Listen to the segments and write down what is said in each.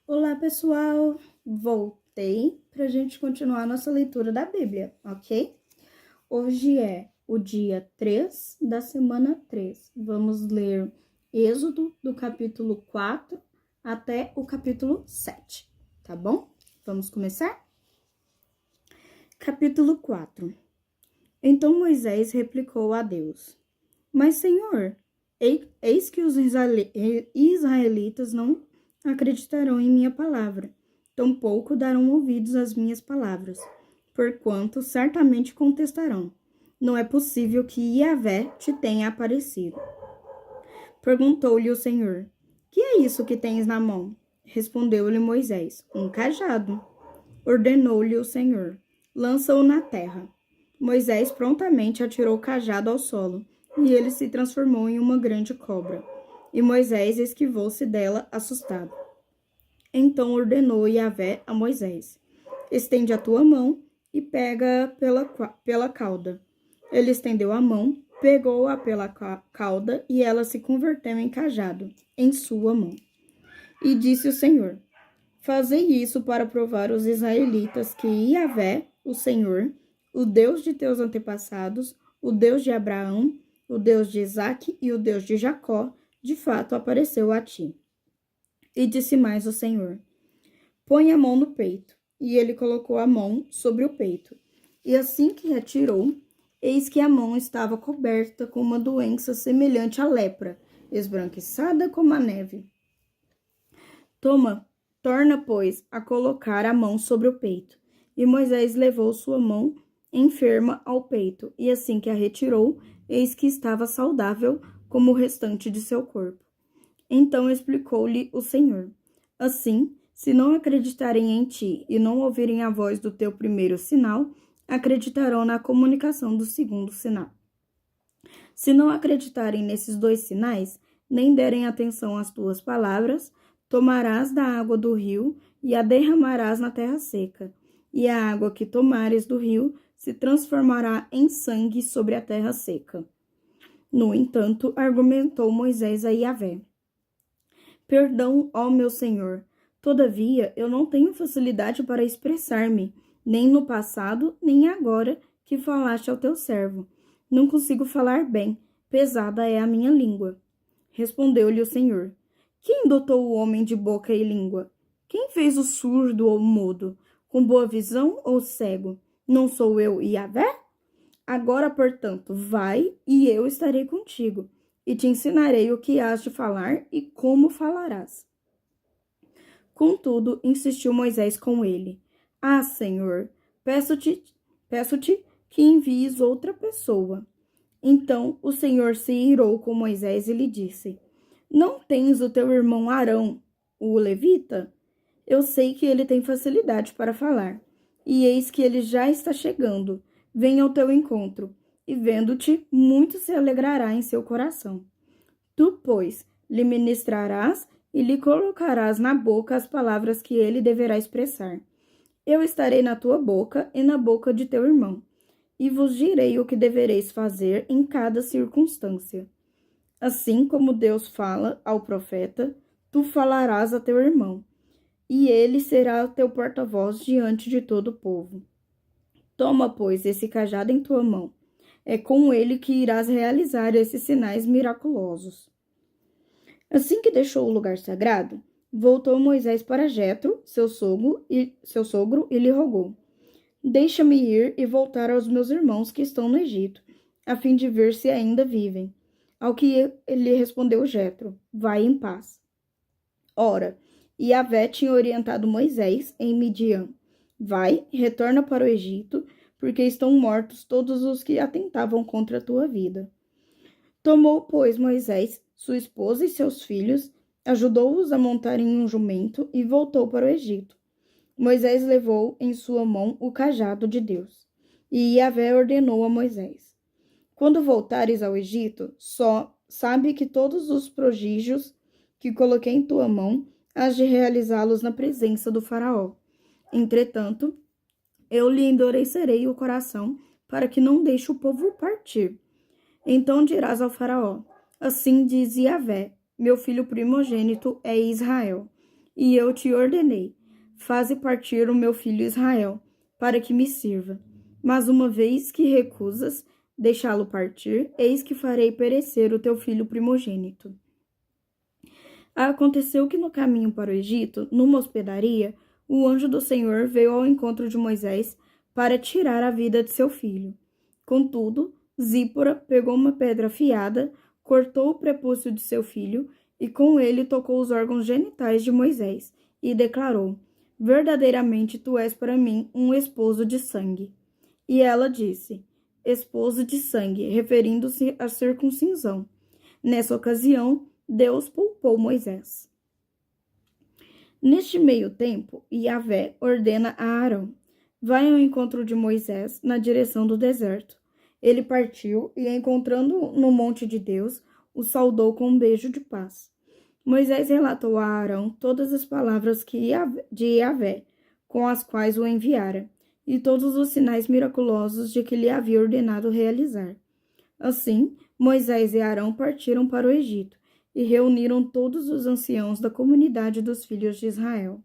Olá, pessoal! Voltei para a gente continuar a nossa leitura da Bíblia, ok? Hoje é o dia 3 da semana 3. Vamos ler Êxodo do capítulo 4 até o capítulo 7, tá bom? Vamos começar? Capítulo 4. Então Moisés replicou a Deus: Mas, Senhor, eis que os israelitas não acreditarão em minha palavra, tampouco darão ouvidos às minhas palavras, porquanto certamente contestarão: Não é possível que Yahvé te tenha aparecido. Perguntou-lhe o Senhor: Que é isso que tens na mão? Respondeu-lhe Moisés: Um cajado. Ordenou-lhe o Senhor: Lança-o na terra. Moisés prontamente atirou o cajado ao solo, e ele se transformou em uma grande cobra. E Moisés esquivou-se dela, assustado. Então ordenou Yahvé a Moisés: Estende a tua mão e pega pela cauda. Ele estendeu a mão, pegou-a pela cauda, e ela se converteu em cajado, em sua mão. E disse o Senhor: Fazei isso para provar os israelitas que Yahvé, o Senhor, o Deus de teus antepassados, o Deus de Abraão, o Deus de Isaque e o Deus de Jacó, de fato apareceu a ti. E disse mais o Senhor: Põe a mão no peito. E ele colocou a mão sobre o peito. E assim que atirou, eis que a mão estava coberta com uma doença semelhante à lepra, esbranquiçada como a neve. Torna, pois, a colocar a mão sobre o peito. E Moisés levou sua mão enferma ao peito, e assim que a retirou, eis que estava saudável como o restante de seu corpo. Então explicou-lhe o Senhor: Assim, se não acreditarem em ti e não ouvirem a voz do teu primeiro sinal, acreditarão na comunicação do segundo sinal. Se não acreditarem nesses dois sinais, nem derem atenção às tuas palavras, tomarás da água do rio e a derramarás na terra seca, e a água que tomares do rio se transformará em sangue sobre a terra seca. No entanto, argumentou Moisés a Yahvé: Perdão, ó meu Senhor. Todavia, eu não tenho facilidade para expressar-me, nem no passado, nem agora que falaste ao teu servo. Não consigo falar bem, pesada é a minha língua. Respondeu-lhe o Senhor: Quem dotou o homem de boca e língua? Quem fez o surdo ou mudo? Com boa visão ou cego? Não sou eu, Yahvé? Agora, portanto, vai e eu estarei contigo, e te ensinarei o que hás de falar e como falarás. Contudo, insistiu Moisés com ele: Ah, Senhor, peço-te que envies outra pessoa. Então o Senhor se irou com Moisés e lhe disse: Não tens o teu irmão Arão, o levita? Eu sei que ele tem facilidade para falar, e eis que ele já está chegando. Vem ao teu encontro, e vendo-te, muito se alegrará em seu coração. Tu, pois, lhe ministrarás e lhe colocarás na boca as palavras que ele deverá expressar. Eu estarei na tua boca e na boca de teu irmão, e vos direi o que devereis fazer em cada circunstância. Assim como Deus fala ao profeta, tu falarás a teu irmão, e ele será teu porta-voz diante de todo o povo. Toma, pois, esse cajado em tua mão. É com ele que irás realizar esses sinais miraculosos. Assim que deixou o lugar sagrado, voltou Moisés para Jetro, seu sogro, e lhe rogou: Deixa-me ir e voltar aos meus irmãos que estão no Egito, a fim de ver se ainda vivem. Ao que lhe respondeu Jetro: Vai em paz. Ora, Yahvé tinha orientado Moisés em Midian: Vai, retorna para o Egito, porque estão mortos todos os que atentavam contra a tua vida. Tomou, pois, Moisés, sua esposa e seus filhos, ajudou-os a montar em um jumento e voltou para o Egito. Moisés levou em sua mão o cajado de Deus. E Yahvé ordenou a Moisés: Quando voltares ao Egito, só sabe que todos os prodígios que coloquei em tua mão, hás de realizá-los na presença do faraó. Entretanto, eu lhe endurecerei o coração para que não deixe o povo partir. Então dirás ao faraó: Assim diz Yahvé, meu filho primogênito é Israel. e eu te ordenei: faze partir o meu filho Israel, para que me sirva. Mas uma vez que recusas deixá-lo partir, eis que farei perecer o teu filho primogênito. Aconteceu que no caminho para o Egito, numa hospedaria, o anjo do Senhor veio ao encontro de Moisés para tirar a vida de seu filho. Contudo, Zípora pegou uma pedra afiada, cortou o prepúcio de seu filho e com ele tocou os órgãos genitais de Moisés e declarou: verdadeiramente tu és para mim um esposo de sangue. E ela disse: esposo de sangue, referindo-se à circuncisão. Nessa ocasião, Deus poupou Moisés. Neste meio tempo, Yahvé ordena a Arão: vai ao encontro de Moisés na direção do deserto. Ele partiu e, encontrando no monte de Deus, o saudou com um beijo de paz. Moisés relatou a Arão todas as palavras de Yahvé, com as quais o enviara, e todos os sinais miraculosos de que lhe havia ordenado realizar. Assim, Moisés e Arão partiram para o Egito e reuniram todos os anciãos da comunidade dos filhos de Israel.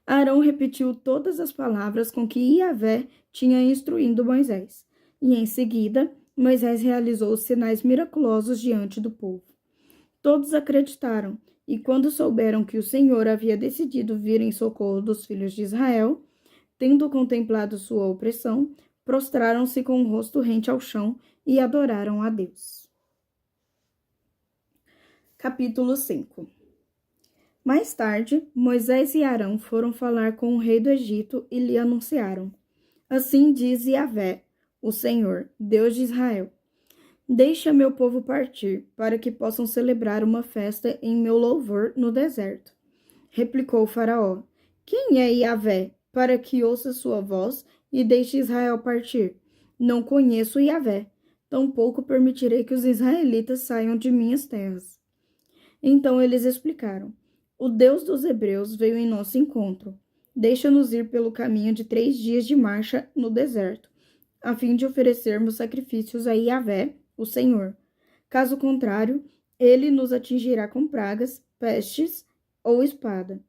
Arão repetiu todas as palavras com que Yahvé tinha instruído Moisés, e em seguida Moisés realizou os sinais miraculosos diante do povo. Todos acreditaram, e quando souberam que o Senhor havia decidido vir em socorro dos filhos de Israel, tendo contemplado sua opressão, prostraram-se com o rosto rente ao chão e adoraram a Deus. Capítulo 5. Mais tarde, Moisés e Arão foram falar com o rei do Egito e lhe anunciaram: assim diz Yahvé, o Senhor, Deus de Israel: deixa meu povo partir, para que possam celebrar uma festa em meu louvor no deserto. Replicou o faraó: quem é Yahvé, para que ouça sua voz e deixe Israel partir? Não conheço Yahvé, tampouco permitirei que os israelitas saiam de minhas terras. Então eles explicaram: o Deus dos hebreus veio em nosso encontro. Deixa-nos ir pelo caminho de 3 dias de marcha no deserto, a fim de oferecermos sacrifícios a Yahvé, o Senhor. Caso contrário, ele nos atingirá com pragas, pestes ou espada.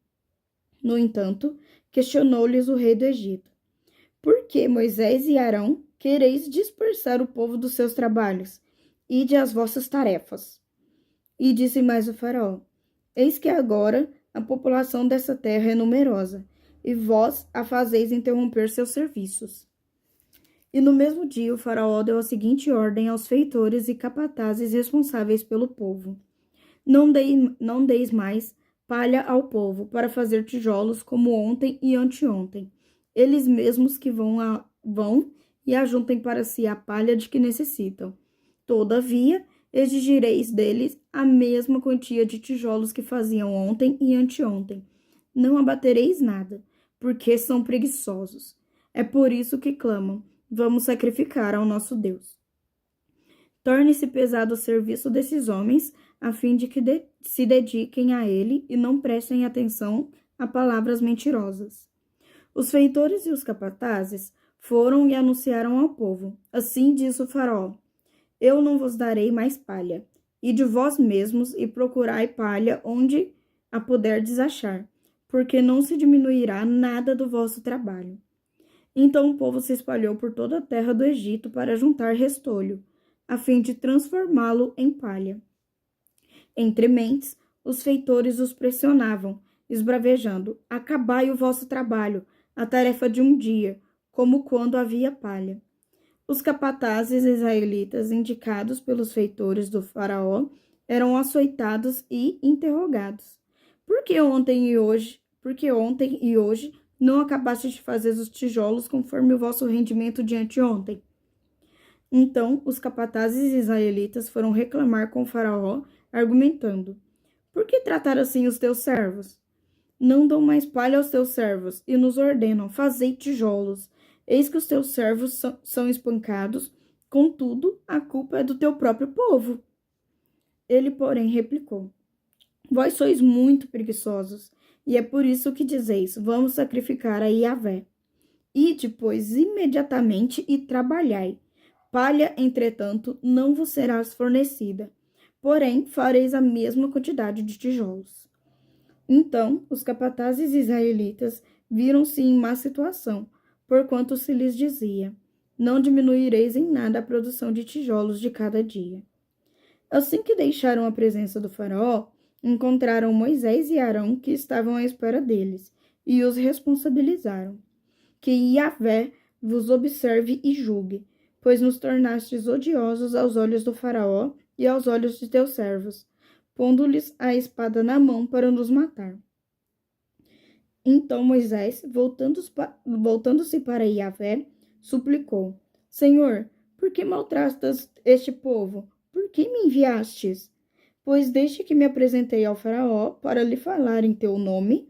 No entanto, questionou-lhes o rei do Egito: por que Moisés e Arão quereis dispersar o povo dos seus trabalhos? Ide às vossas tarefas. E disse mais o faraó: eis que agora a população dessa terra é numerosa, e vós a fazeis interromper seus serviços. E no mesmo dia o faraó deu a seguinte ordem aos feitores e capatazes responsáveis pelo povo: não deis mais palha ao povo para fazer tijolos como ontem e anteontem. Eles mesmos que vão e ajuntem para si a palha de que necessitam. Todavia, exigireis deles a mesma quantia de tijolos que faziam ontem e anteontem. Não abatereis nada, porque são preguiçosos. É por isso que clamam: vamos sacrificar ao nosso Deus. Torne-se pesado o serviço desses homens, a fim de que se dediquem a ele e não prestem atenção a palavras mentirosas. Os feitores e os capatazes foram e anunciaram ao povo: assim diz o faraó: eu não vos darei mais palha. Ide vós mesmos e procurai palha onde a puderdes achar, porque não se diminuirá nada do vosso trabalho. Então o povo se espalhou por toda a terra do Egito para juntar restolho, a fim de transformá-lo em palha. Entre mentes, os feitores os pressionavam, esbravejando: acabai o vosso trabalho, a tarefa de um dia, como quando havia palha. Os capatazes israelitas, indicados pelos feitores do faraó, eram açoitados e interrogados: por que ontem e hoje não acabaste de fazer os tijolos conforme o vosso rendimento de anteontem? Então os capatazes israelitas foram reclamar com o faraó, argumentando: por que tratar assim os teus servos? Não dão mais palha aos teus servos e nos ordenam: fazei tijolos. Eis que os teus servos são espancados, contudo, a culpa é do teu próprio povo. Ele, porém, replicou: vós sois muito preguiçosos, e é por isso que dizeis: vamos sacrificar a Yahvé. Ide, pois, imediatamente e trabalhai. Palha, entretanto, não vos será fornecida, porém fareis a mesma quantidade de tijolos. Então os capatazes israelitas viram-se em má situação, porquanto se lhes dizia: não diminuireis em nada a produção de tijolos de cada dia. Assim que deixaram a presença do faraó, encontraram Moisés e Arão que estavam à espera deles, e os responsabilizaram. Que Yahvé vos observe e julgue, pois nos tornastes odiosos aos olhos do faraó e aos olhos de teus servos, pondo-lhes a espada na mão para nos matar. Então Moisés, voltando-se para Yahvé, suplicou: Senhor, por que maltratas este povo? Por que me enviastes? Pois desde que me apresentei ao faraó para lhe falar em teu nome,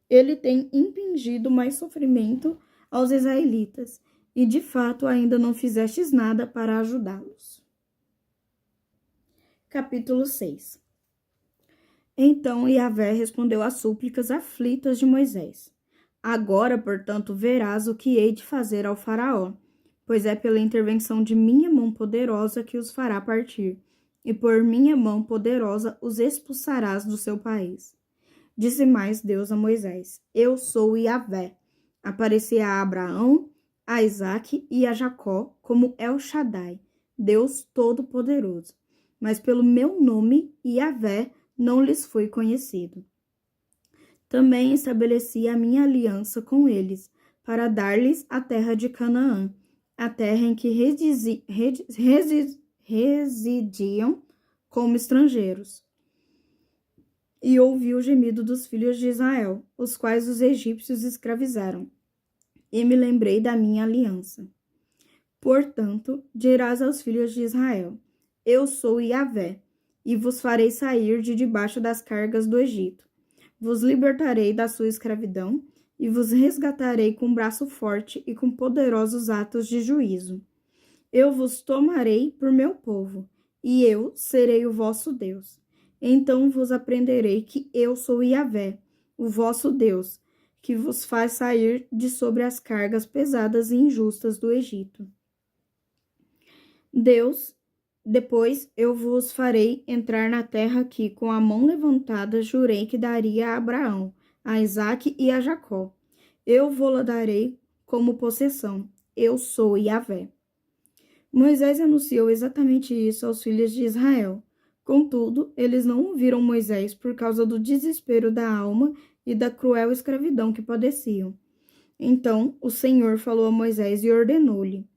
ele tem impingido mais sofrimento aos israelitas, e de fato ainda não fizestes nada para ajudá-los. Capítulo 6. Então Yahvé respondeu às súplicas aflitas de Moisés. Agora, portanto, verás o que hei de fazer ao faraó, pois é pela intervenção de minha mão poderosa que os fará partir, e por minha mão poderosa os expulsarás do seu país. Disse mais Deus a Moisés: Eu sou Yahvé. Apareci a Abraão, a Isaque e a Jacó como El Shaddai, Deus Todo-Poderoso. Mas pelo meu nome, Yahvé, não lhes foi conhecido. Também estabeleci a minha aliança com eles, para dar-lhes a terra de Canaã, a terra em que residiam como estrangeiros. E ouvi o gemido dos filhos de Israel, os quais os egípcios escravizaram. E me lembrei da minha aliança. Portanto, dirás aos filhos de Israel: Eu sou Yahvé, e vos farei sair de debaixo das cargas do Egito. Vos libertarei da sua escravidão, e vos resgatarei com braço forte e com poderosos atos de juízo. Eu vos tomarei por meu povo, e eu serei o vosso Deus. Então vos aprenderei que eu sou Yahvé, o vosso Deus, que vos faz sair de sobre as cargas pesadas e injustas do Egito. Depois eu vos farei entrar na terra que, com a mão levantada, jurei que daria a Abraão, a Isaque e a Jacó. Eu vou-la darei como possessão. Eu sou Yahvé. Moisés anunciou exatamente isso aos filhos de Israel. Contudo, eles não ouviram Moisés por causa do desespero da alma e da cruel escravidão que padeciam. Então o Senhor falou a Moisés e ordenou-lhe: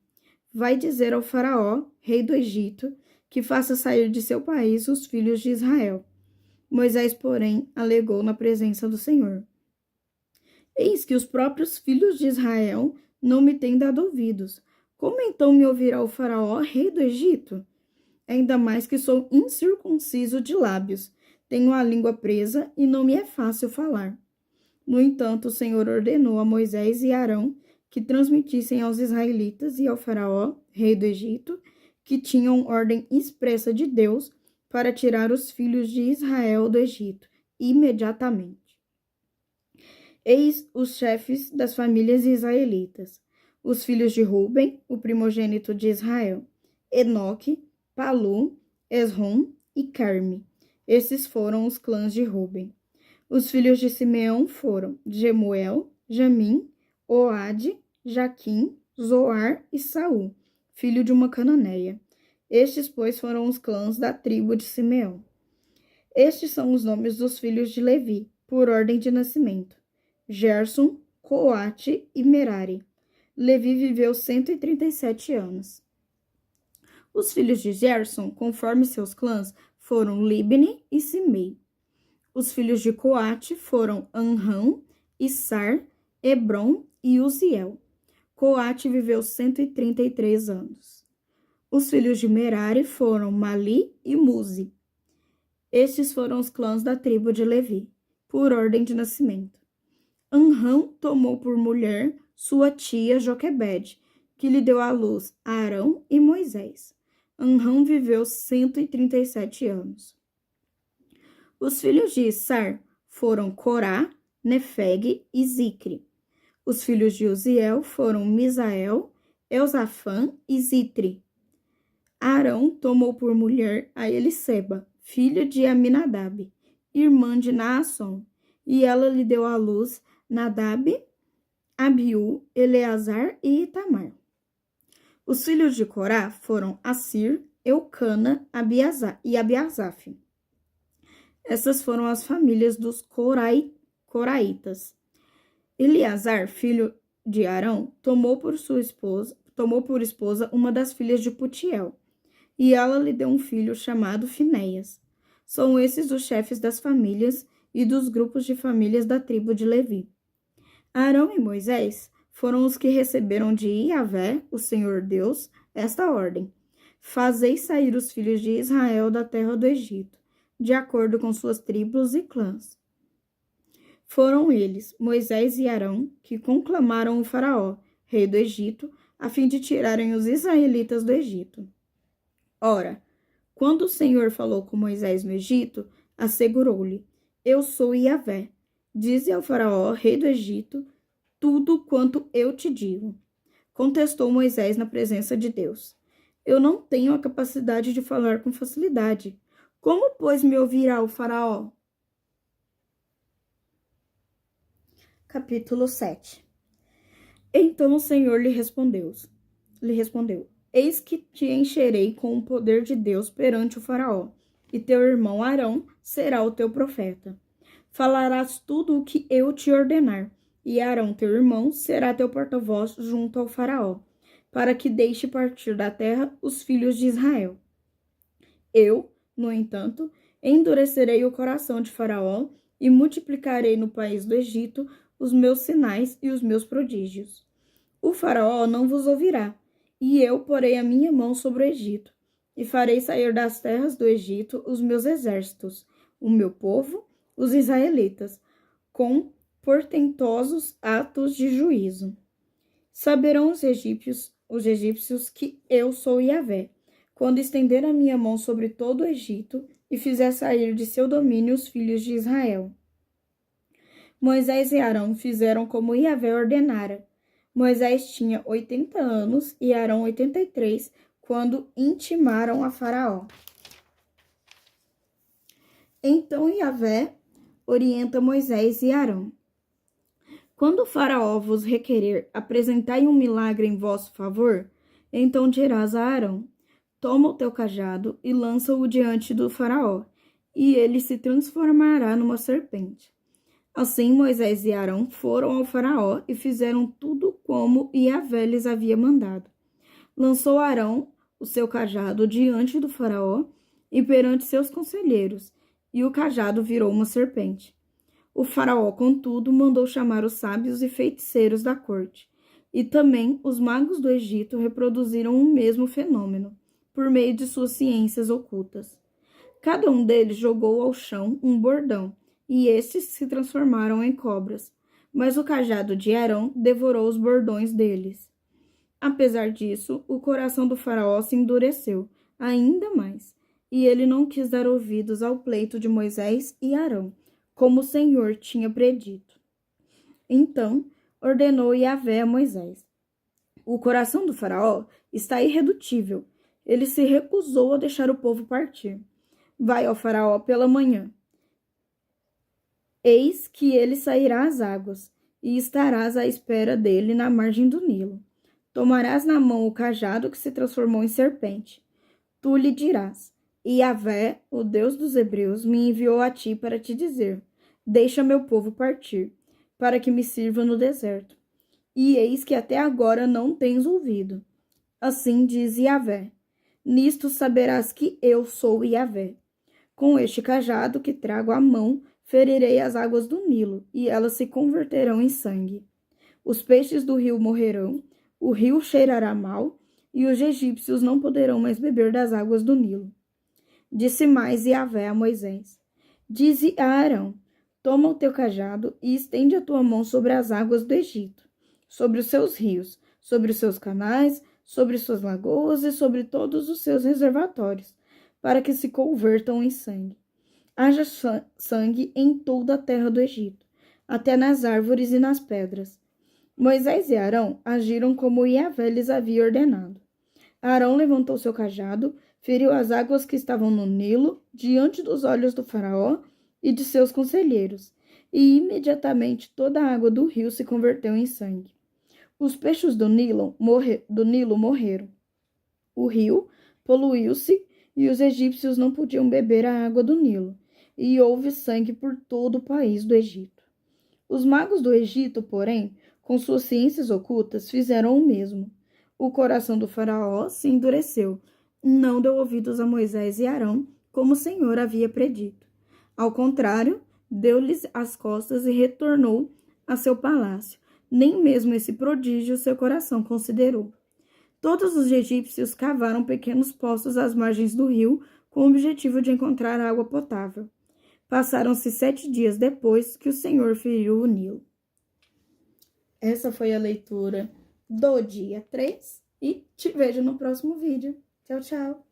Vai dizer ao faraó, rei do Egito, que faça sair de seu país os filhos de Israel. Moisés, porém, alegou na presença do Senhor: Eis que os próprios filhos de Israel não me têm dado ouvidos. Como então me ouvirá o faraó, rei do Egito? Ainda mais que sou incircunciso de lábios, tenho a língua presa e não me é fácil falar. No entanto, o Senhor ordenou a Moisés e Arão que transmitissem aos israelitas e ao faraó, rei do Egito, que tinham ordem expressa de Deus para tirar os filhos de Israel do Egito, imediatamente. Eis os chefes das famílias israelitas: os filhos de Ruben, o primogênito de Israel, Enoque, Palu, Esrom e Carme. Esses foram os clãs de Ruben. Os filhos de Simeão foram Jemuel, Jamim, Oade, Jaquim, Zoar e Saul, filho de uma cananeia. Estes, pois, foram os clãs da tribo de Simeão. Estes são os nomes dos filhos de Levi, por ordem de nascimento: Gerson, Coate e Merari. Levi viveu 137 anos. Os filhos de Gerson, conforme seus clãs, foram Libni e Simei. Os filhos de Coate foram Anrão, Issar, Hebron e Uziel. Coate viveu 133 anos. Os filhos de Merari foram Mali e Muzi. Estes foram os clãs da tribo de Levi, por ordem de nascimento. Anrão tomou por mulher sua tia Joquebede, que lhe deu à luz Arão e Moisés. Anrão viveu 137 anos. Os filhos de Issar foram Corá, Nefeg e Zicre. Os filhos de Uziel foram Misael, Elzafã e Zitri. Arão tomou por mulher a Eliseba, filha de Aminadab, irmã de Naasson, e ela lhe deu à luz Nadab, Abiú, Eleazar e Itamar. Os filhos de Corá foram Assir, Eucana e Abiasaf. Essas foram as famílias dos coraitas. Eleazar, filho de Arão, tomou por esposa uma das filhas de Putiel, e ela lhe deu um filho chamado Finéias. São esses os chefes das famílias e dos grupos de famílias da tribo de Levi. Arão e Moisés foram os que receberam de Yahvé, o Senhor Deus, esta ordem: fazei sair os filhos de Israel da terra do Egito, de acordo com suas tribos e clãs. Foram eles, Moisés e Arão, que conclamaram o faraó, rei do Egito, a fim de tirarem os israelitas do Egito. Ora, quando o Senhor falou com Moisés no Egito, assegurou-lhe: Eu sou Yahvé. Dize ao faraó, rei do Egito, tudo quanto eu te digo. Contestou Moisés na presença de Deus: Eu não tenho a capacidade de falar com facilidade. Como, pois, me ouvirá o faraó? Capítulo 7. Então o Senhor lhe respondeu: Eis que te encherei com o poder de Deus perante o faraó, e teu irmão Arão será o teu profeta. Falarás tudo o que eu te ordenar, e Arão, teu irmão, será teu porta-voz junto ao faraó, para que deixe partir da terra os filhos de Israel. Eu, no entanto, endurecerei o coração de Faraó e multiplicarei no país do Egito os meus sinais e os meus prodígios. O Faraó não vos ouvirá, e eu porei a minha mão sobre o Egito, e farei sair das terras do Egito os meus exércitos, o meu povo, os israelitas, com portentosos atos de juízo. Saberão os egípcios que eu sou Yahvé, quando estender a minha mão sobre todo o Egito e fizer sair de seu domínio os filhos de Israel. Moisés e Arão fizeram como Yahvé ordenara. Moisés tinha 80 anos e Arão 83, quando intimaram a Faraó. Então Yahvé orienta Moisés e Arão: Quando o Faraó vos requerer, apresentai um milagre em vosso favor, então dirás a Arão: Toma o teu cajado e lança-o diante do Faraó, e ele se transformará numa serpente. Assim Moisés e Arão foram ao Faraó e fizeram tudo como Yahvé lhes havia mandado. Lançou Arão o seu cajado diante do Faraó e perante seus conselheiros, e o cajado virou uma serpente. O Faraó, contudo, mandou chamar os sábios e feiticeiros da corte, e também os magos do Egito reproduziram o mesmo fenômeno, por meio de suas ciências ocultas. Cada um deles jogou ao chão um bordão, e estes se transformaram em cobras, mas o cajado de Arão devorou os bordões deles. Apesar disso, o coração do faraó se endureceu ainda mais, e ele não quis dar ouvidos ao pleito de Moisés e Arão, como o Senhor tinha predito. Então ordenou Yahvé a Moisés: O coração do faraó está irredutível. Ele se recusou a deixar o povo partir. Vai ao faraó pela manhã. Eis que ele sairá às águas, e estarás à espera dele na margem do Nilo. Tomarás na mão o cajado que se transformou em serpente. Tu lhe dirás: Yahvé, o Deus dos hebreus, me enviou a ti para te dizer: Deixa meu povo partir, para que me sirva no deserto. E eis que até agora não tens ouvido. Assim diz Yahvé: Nisto saberás que eu sou Yahvé. Com este cajado que trago à mão, ferirei as águas do Nilo, e elas se converterão em sangue. Os peixes do rio morrerão, o rio cheirará mal, e os egípcios não poderão mais beber das águas do Nilo. Disse mais Yahvé a Moisés: Dize a Arão: Toma o teu cajado e estende a tua mão sobre as águas do Egito, sobre os seus rios, sobre os seus canais, sobre suas lagoas e sobre todos os seus reservatórios, para que se convertam em sangue. Haja sangue em toda a terra do Egito, até nas árvores e nas pedras. Moisés e Arão agiram como Yahvé lhes havia ordenado. Arão levantou seu cajado, feriu as águas que estavam no Nilo, diante dos olhos do faraó e de seus conselheiros, e imediatamente toda a água do rio se converteu em sangue. Os peixes do Nilo morreram. O rio poluiu-se e os egípcios não podiam beber a água do Nilo, e houve sangue por todo o país do Egito. Os magos do Egito, porém, com suas ciências ocultas, fizeram o mesmo. O coração do faraó se endureceu, não deu ouvidos a Moisés e Arão, como o Senhor havia predito. Ao contrário, deu-lhes as costas e retornou a seu palácio. Nem mesmo esse prodígio seu coração considerou. Todos os egípcios cavaram pequenos poços às margens do rio com o objetivo de encontrar água potável. Passaram-se 7 dias depois que o Senhor feriu o Nilo. Essa foi a leitura do dia 3 e te vejo no próximo vídeo. Tchau, tchau!